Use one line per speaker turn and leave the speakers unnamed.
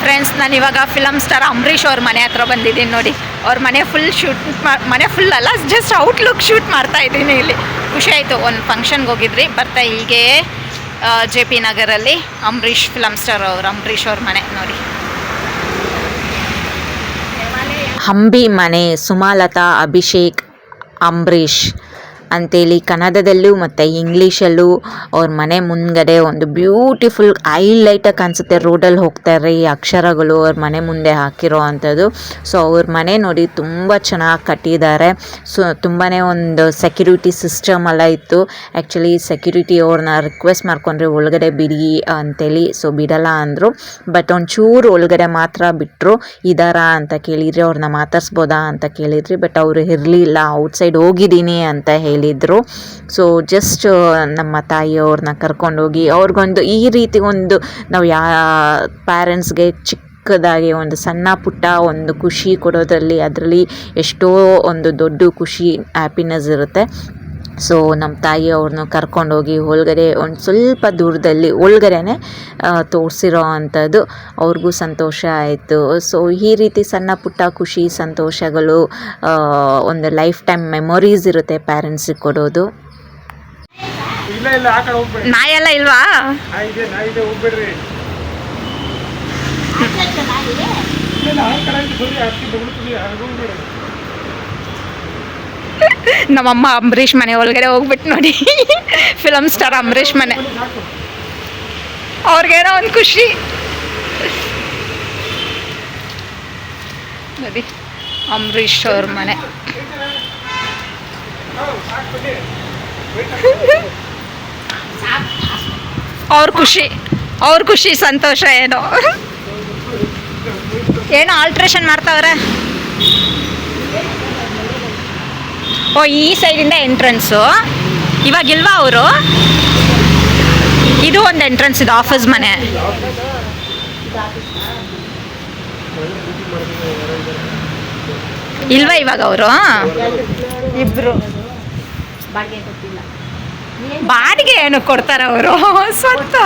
Friends, ನಾನು ಇವಾಗ film star Ambareesh ಅವ್ರ ಮನೆ ಹತ್ರ ಬಂದಿದ್ದೀನಿ ನೋಡಿ. ಅವ್ರ ಮನೆ ಫುಲ್ ಶೂಟ್ ಮನೆ ಫುಲ್ ಅಲ್ಲ, ಜಸ್ಟ್ ಔಟ್ಲುಕ್ ಶೂಟ್ ಮಾಡ್ತಾ ಇದ್ದೀನಿ ಇಲ್ಲಿ. ಖುಷಿ ಆಯಿತು. ಒಂದು ಫಂಕ್ಷನ್ಗೆ ಹೋಗಿದ್ರಿ, ಬರ್ತಾ ಹೀಗೆ JP ನಗರಲ್ಲಿ ಅಂಬರೀಷ್ ಫಿಲಮ್ ಸ್ಟಾರ್ ಅಂಬರೀಷ್ ಅವ್ರ ಮನೆ ನೋಡಿ.
ಅಂಬಿ ಮನೆ, ಸುಮಲತಾ, ಅಭಿಷೇಕ್, ಅಂಬರೀಷ್ ಅಂತೇಳಿ ಕನ್ನಡದಲ್ಲೂ ಮತ್ತು ಇಂಗ್ಲೀಷಲ್ಲೂ ಅವ್ರ ಮನೆ ಮುಂದ್ಗಡೆ ಒಂದು ಬ್ಯೂಟಿಫುಲ್ ಹೈಲೈಟಾಗಿ ಕಾಣಿಸುತ್ತೆ. ರೋಡಲ್ಲಿ ಹೋಗ್ತಾರೆ ಈ ಅಕ್ಷರಗಳು ಅವ್ರ ಮನೆ ಮುಂದೆ ಹಾಕಿರೋ ಅಂಥದ್ದು. ಸೊ ಅವ್ರ ಮನೆ ನೋಡಿ ತುಂಬ ಚೆನ್ನಾಗಿ ಕಟ್ಟಿದ್ದಾರೆ. ಸೊ ತುಂಬಾ ಒಂದು ಸೆಕ್ಯೂರಿಟಿ ಸಿಸ್ಟಮ್ ಎಲ್ಲ ಇತ್ತು. ಆ್ಯಕ್ಚುಲಿ ಸೆಕ್ಯೂರಿಟಿ ಅವ್ರನ್ನ ರಿಕ್ವೆಸ್ಟ್ ಮಾಡ್ಕೊಂಡ್ರೆ ಒಳಗಡೆ ಬಿಡಿ ಅಂತೇಳಿ, ಸೊ ಬಿಡಲ್ಲ ಅಂದರು. ಬಟ್ ಒಂಚೂರು ಒಳಗಡೆ ಮಾತ್ರ ಬಿಟ್ಟರು. ಇದಾರ ಅಂತ ಕೇಳಿದ್ರಿ, ಅವ್ರನ್ನ ಮಾತಾಡ್ಸ್ಬೋದಾ ಅಂತ ಕೇಳಿದ್ರಿ. ಬಟ್ ಅವರು ಇರಲಿಲ್ಲ, ಔಟ್ಸೈಡ್ ಹೋಗಿದ್ದೀನಿ ಅಂತ ಹೇಳಿದರು. ಸೊ ಜಸ್ಟ್ ನಮ್ಮ ತಾಯಿಯವ್ರನ್ನ ಕರ್ಕೊಂಡೋಗಿ ಅವ್ರಿಗೊಂದು ಈ ರೀತಿ ಒಂದು ನಾವು ಪ್ಯಾರೆಂಟ್ಸ್ಗೆ ಚಿಕ್ಕದಾಗಿ ಒಂದು ಸಣ್ಣ ಪುಟ್ಟ ಒಂದು ಖುಷಿ ಕೊಡೋದ್ರಲ್ಲಿ ಅದರಲ್ಲಿ ಎಷ್ಟೋ ಒಂದು ದೊಡ್ಡ ಖುಷಿ ಹ್ಯಾಪಿನೆಸ್ ಇರುತ್ತೆ. ಸೊ ನಮ್ಮ ತಾಯಿಯವ್ರನ್ನ ಕರ್ಕೊಂಡೋಗಿ ಒಳಗಡೆ ಒಂದು ಸ್ವಲ್ಪ ದೂರದಲ್ಲಿ ಒಳಗಡೆನೆ ತೋರಿಸಿರೋ ಅಂಥದ್ದು. ಅವ್ರಿಗೂ ಸಂತೋಷ ಆಯಿತು. ಸೊ ಈ ರೀತಿ ಸಣ್ಣ ಪುಟ್ಟ ಖುಷಿ ಸಂತೋಷಗಳು ಒಂದು ಲೈಫ್ ಟೈಮ್ ಮೆಮೊರೀಸ್ ಇರುತ್ತೆ ಪ್ಯಾರೆಂಟ್ಸಿಗೆ ಕೊಡೋದು.
ನಾಯೆಲ್ಲ ಇಲ್ವಾ? ನಮ್ಮಮ್ಮ ಅಂಬರೀಷ್ ಮನೆ ಒಳಗಡೆ ಹೋಗ್ಬಿಟ್ಟು ನೋಡಿ, ಫಿಲಮ್ ಸ್ಟಾರ್ ಅಂಬರೀಷ್ ಮನೆ. ಅವ್ರಿಗೇನೋ ಒಂದು ಖುಷಿ ನೋಡಿ, ಅಂಬರೀಷ್ ಅವ್ರ ಮನೆ. ಅವ್ರ ಖುಷಿ ಸಂತೋಷ ಏನೋ ಆಲ್ಟ್ರೇಷನ್ ಮಾಡ್ತಾವ್ರೆ. ಓ, ಈ ಸೈಡಿಂದ ಎಂಟ್ರೆನ್ಸು ಇವಾಗಿಲ್ವಾ ಅವರು? ಇದು ಒಂದು ಎಂಟ್ರೆನ್ಸ್, ಇದು ಆಫೀಸ್ ಮನೆ. ಇಲ್ವಾ ಇವಾಗ ಅವರು? ಇಬ್ರು ಬಾಡಿಗೆ ಏನು ಕೊಡ್ತಾರೆ ಅವರು ಸ್ವಂತ?